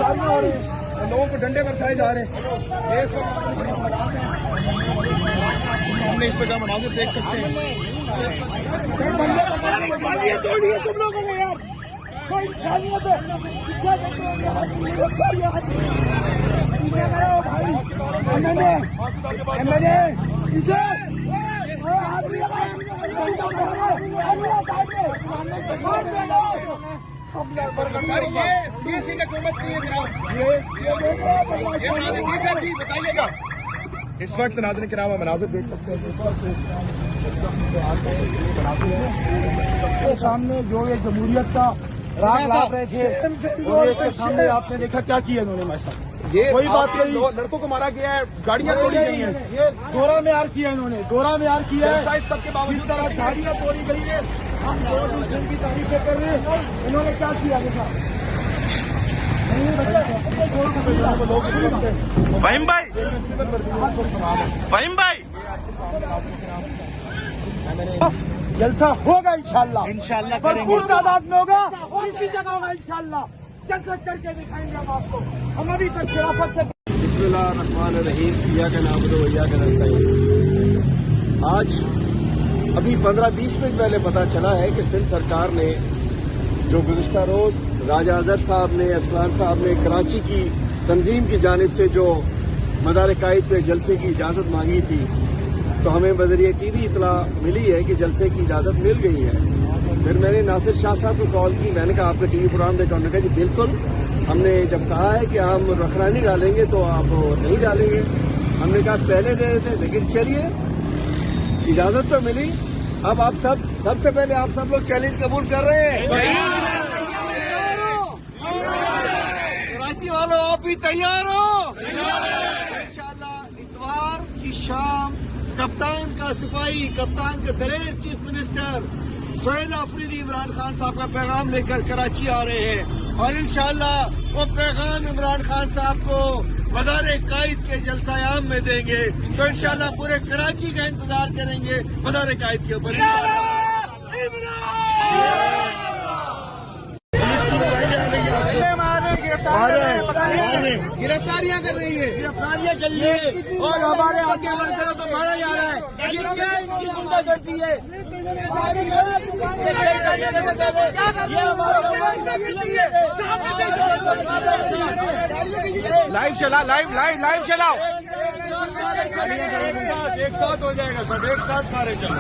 गिरफ्तारियां हो रही हैं, लोगों को डंडे बरसाए जा रहे हैं। हमने इस वजह मनाजिर देख सकते हैं। तोड़िए तुम लोगों ने यार, कोई इंसानियत है क्या करते हो भाई? एमएलए पीछे सर, ये सीधे हुकूमत की ये बताइएगा। इस वक्त नाज़रीन किराम मनाज़िर देख सकते हैं। के सामने जो ये जमहूरियत का राग ला रहे थे, और इसके सामने आपने देखा क्या किया इन्होंने। मैं साहब ये कोई बात नहीं, लड़कों को मारा गया है, गाड़ियां तोड़ी गई हैं, ये दोहरा मेयार किया इन्होंने, दोहरा मेयार किया है। सबके बावजूद जिस तरह गाड़ियां तोड़ी गई है, हम की तारीफें कर रहे हैं। इन्होंने क्या किया फहीम भाई, फहीम भाई, जलसा होगा इंशाल्लाह, भरपूर तादाद में होगा और इसी जगह होगा इंशाल्लाह। जलसा करके दिखाएंगे हम आपको। हम अभी तक शराफत से बिस्मिल्लाहिर्रहमानिर्रहीम इय्याका नअबुदु व इय्याका नस्तईन। आज अभी 15-20 मिनट पहले पता चला है कि सिंध सरकार ने जो गुज़िश्ता रोज राजा अजहर साहब ने, अरसलान साहब ने कराची की तंजीम की जानिब से जो मदार-ए-कायद पे जलसे की इजाज़त मांगी थी, तो हमें बज़रिए टीवी इतला मिली है कि जलसे की इजाज़त मिल गई है। फिर मैंने नासिर शाह साहब को कॉल की, मैंने कहा आपका टीवी प्रोग्राम देखा? उन्होंने कहा जी बिल्कुल, हमने जब कहा है कि हम रखरानी डालेंगे तो आप नहीं डालेंगे। हमने कहा पहले दे देते, लेकिन चलिए इजाज़त तो मिली। अब आप सबसे पहले आप सब लोग चैलेंज कबूल कर रहे हैं। कराची वालों आप भी तैयार हो? इंशाल्लाह इतवार की शाम कप्तान का सिपाही, कप्तान के दलेर चीफ मिनिस्टर सोहेल आफरीदी इमरान खान साहब का पैगाम लेकर कराची आ रहे हैं, और इंशाल्लाह वो पैगाम इमरान खान साहब को मदार-ए-कायद के जलसायाम में देंगे। तो इंशाल्लाह पूरे कराची का इंतजार करेंगे मदार-ए-कायद के ऊपर। गिरफ्तारियां कर रही है, गिरफ्तारियां चल रही है, और हमारे आगे वर्करों को मारा जा रहा है। ये क्या इनकी गुंडागर्दी है? लाइव चला, लाइव चलाओ। एक साथ हो जाएगा सब, एक साथ सारे चलो,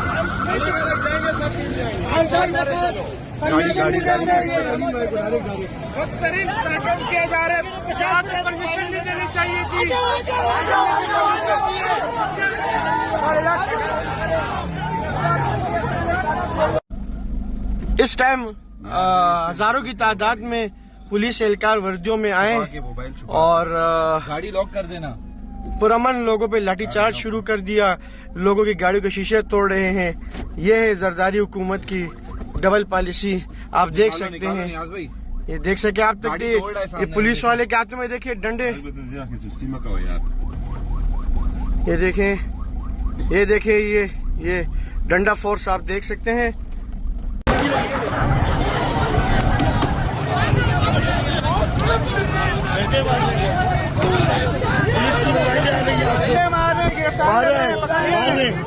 अलग अलग जाएंगे, सब टीम जाएंगे। बदतरीन कार्यक्रम किए जा रहे, प्रशासन को परमिशन नहीं देनी चाहिए थी। इस टाइम हजारों की तादाद में पुलिस एहलकार वर्दियों में आए और गाड़ी लॉक कर देना, पुरअमन लोगों पे लाठीचार्ज शुरू कर दिया, लोगों की गाड़ियों के शीशे तोड़ रहे हैं। ये है जरदारी हुकूमत की डबल पॉलिसी। आप देख सकते हैं, ये देख सके आप तक ये पुलिस वाले के हाथ में देखिए डंडे। ये देखें ये डंडा फोर्स आप देख सकते हैं।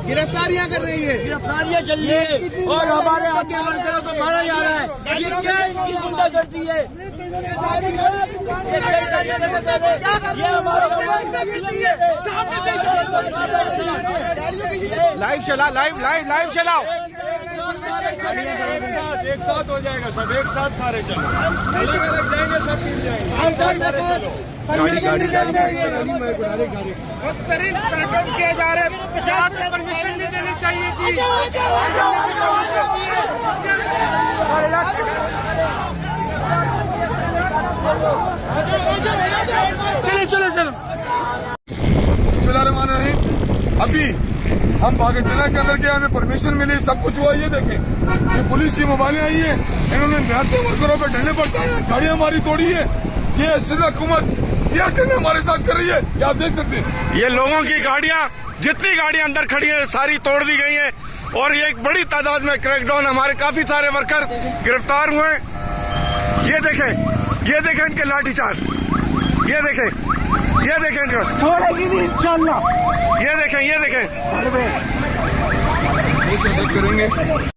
गिरफ्तारियां कर रही है, गिरफ्तारियां चल रही है, और हमारे आगे वर्करों को मारा जा रहा है। ये क्या इनकी गुंडागर्दी है? लाइव चला, लाइव चलाओ। एक साथ हो जाएगा सब, एक साथ सारे चलो, अलग अलग जाएंगे, सब टीम जाएंगे। बदतरीन कार्यक्रम किए जा रहे, प्रशासन को परमिशन नहीं देनी चाहिए थी। चलो। बिस्मिल्लाहिर्रहमानिर्रहीम। अभी हम भागे जिला के अंदर गए, हमें परमिशन मिली, सब कुछ हुआ। ये देखें, ये पुलिस की मोबाइलें आई है, इन्होंने निहत्ते वर्करों पर डंडे बरसाए, गाड़ियां हमारी तोड़ी है। ये सिंध हुकूमत सीआरपीएफ हमारे साथ कर रही है, ये आप देख सकते हैं। ये लोगों की गाड़ियां, जितनी गाड़ियां अंदर खड़ी हैं सारी तोड़ दी गई हैं, और ये एक बड़ी तादाद में क्रैकडाउन, हमारे काफी सारे वर्कर गिरफ्तार हुए। ये देखें इनके लाठीचार्ज। ये देखें छोड़ेगी नहीं इंशाल्लाह। ये देखें करेंगे।